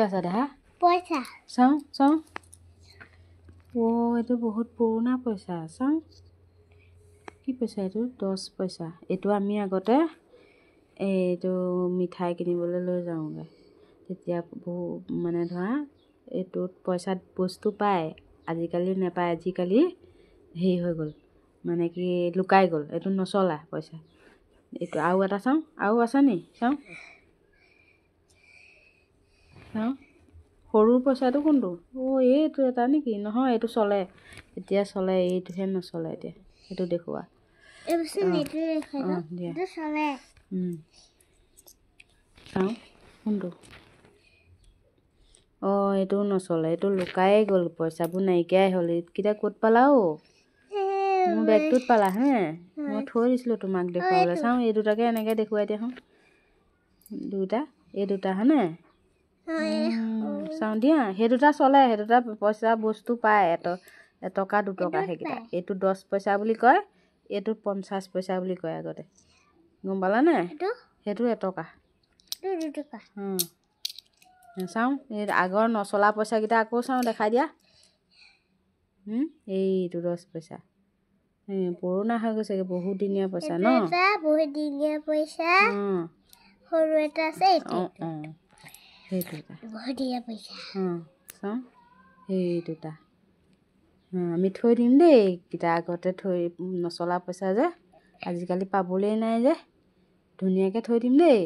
আছে দেখা পইচা চাওঁ চাওঁ এইটো বহুত পুৰণা পইচা চাওঁ কি পইচা এইটো 10 পইচা এইটো আমি আগতে এইটো মিঠাই কিনিবলৈ লৈ যাওঁগৈ তেতিয়া বহু মানে ধৰা এইটোত পইচাত বস্তু পায় আজিকালি নাপায় আজিকালি হেৰি হৈ গ'ল মানে কি লুকাই গ'ল এইটো নচলা পইচা এইটো আৰু এটা চাওঁ আৰু আছে নি চাওঁ চাওঁ সৰু পইচাটো কোনটো এইটো এটা নেকি নহয় এইটো চলে এতিয়া চলে এইটোহে নচলে এতিয়া এইটো দেখুওৱা দিয়া চাওঁ কোনটো এইটো নচলে এইটো লুকাই গ'ল পইচাবোৰ নাইকিয়াই হ'ল এইকেইটা ক'ত পালা মোৰ বেগটোত পালা হে মই থৈ দিছিলোঁ তোমাক দেখুৱাবলৈ চাওঁ এই দুটাকে এনেকৈ দেখুৱাই দিয়াচোন এই দুটা হয়নে চাওঁ দিয়া সেই দুটা চলে সেই দুটা পইচা বস্তু পায় এটকা 2 টকা সেইকেইটা এইটো 10 পইচা বুলি কয় এইটো 50 পইচা বুলি কয় আগতে গম পালানে সেইটো এটকা চাওঁ এই আগৰ নচলা পইচাকেইটা আকৌ চাওঁ দেখাই দিয়া এইটো 10 পইচা পুৰণা হৈ গৈছেগৈ বহুত দিনীয়া পইচা ন বহুত দিনীয়া পইচা সৰু এটা আছে সেইটো বহুত দিনীয়া পইচা চাওঁ সেই দুটা আমি থৈ দিম দেই এইকেইটা আগতে থৈ নচলা পইচা যে আজিকালি পাবলৈ নাই যে ধুনীয়াকৈ থৈ দিম দেই